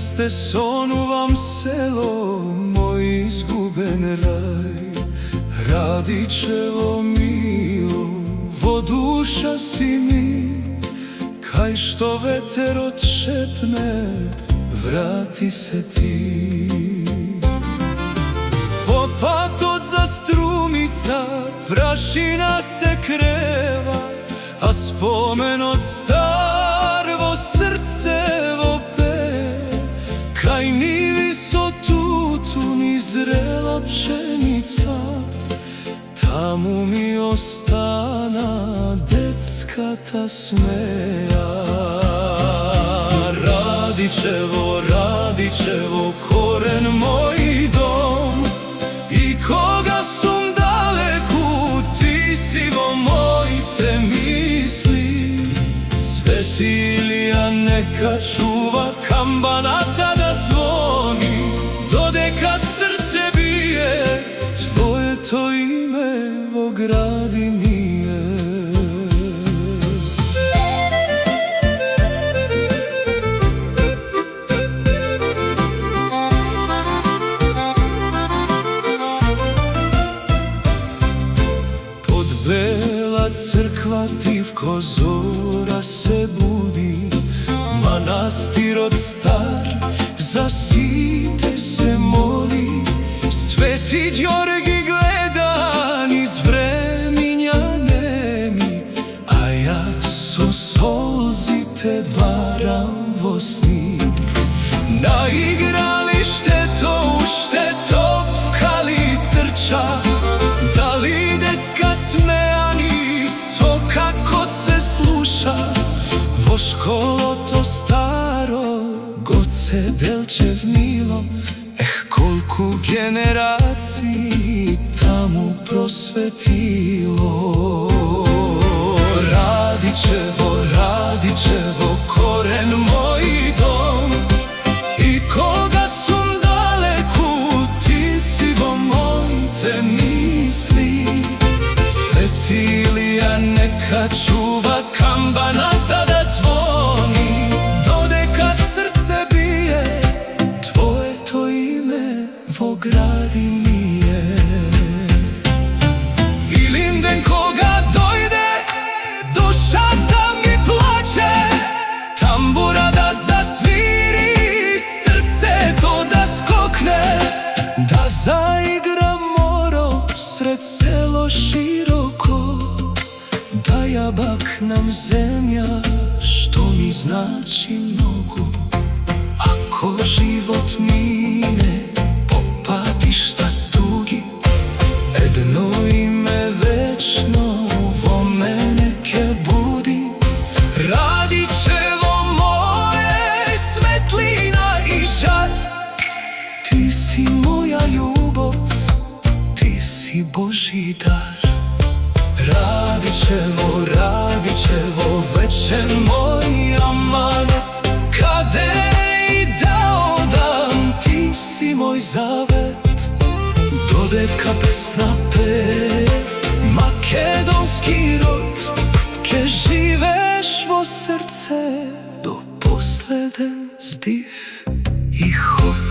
Jeste sonuvam selo, moj izguben raj. Radičevo milo, voduša si mi, kaj što veter odšepne, vrati se ti. Popatot za strumica, prašina se kreva, a spomen od starvo srcevo pe. Kaj nivi so tutu, ni zrela pšenica, tamo mi ostana detska ta smeja. Radičevo, Radičevo, koren moj dom, i koga sum daleku, ti si vo moj te misli. Sveti Ilija neka čuva, kambanata da zvoni, dodeka srce bije, tvoje to ime vo gradi nije. Pod bela crkva divko zora se budi, manastir od star za site se moli. Sveti Đorgi gleda niz vreminja nemi, a ja so solzi te baram vo sni. Na igralište to ušte topkali trča, da li decka smejani so kako se sluša. Vo školo to staro, god se delčev milo, kolku generaciji tamo prosvetilo. Radičevo, Radičevo, koren moj dom, i koga sum daleku, ti si vo moj te misli. Sveti Ilija neka čuva, kambanata da zvoni, dodeka srce bije, tvoje to ime vo gradi nije. I linden koga dojde, duša mi plače, tambura da zasviri, srce to da skokne, da zaigra moro sred selo široko, da jabak nam zemlja što mi znači mnogo. Ako život mine, popatišta tugi, jedno ime večno vo mene ke budi. Radičevo moje, svetlina i žar, ti si moja ljubav, ti si Božji dar. Radičevo, Radičevo, večer moj amanet, kade moj zavet, dodeka pesna pe, makedonski rod, ke živeš vo srce do posleden zdih i hod.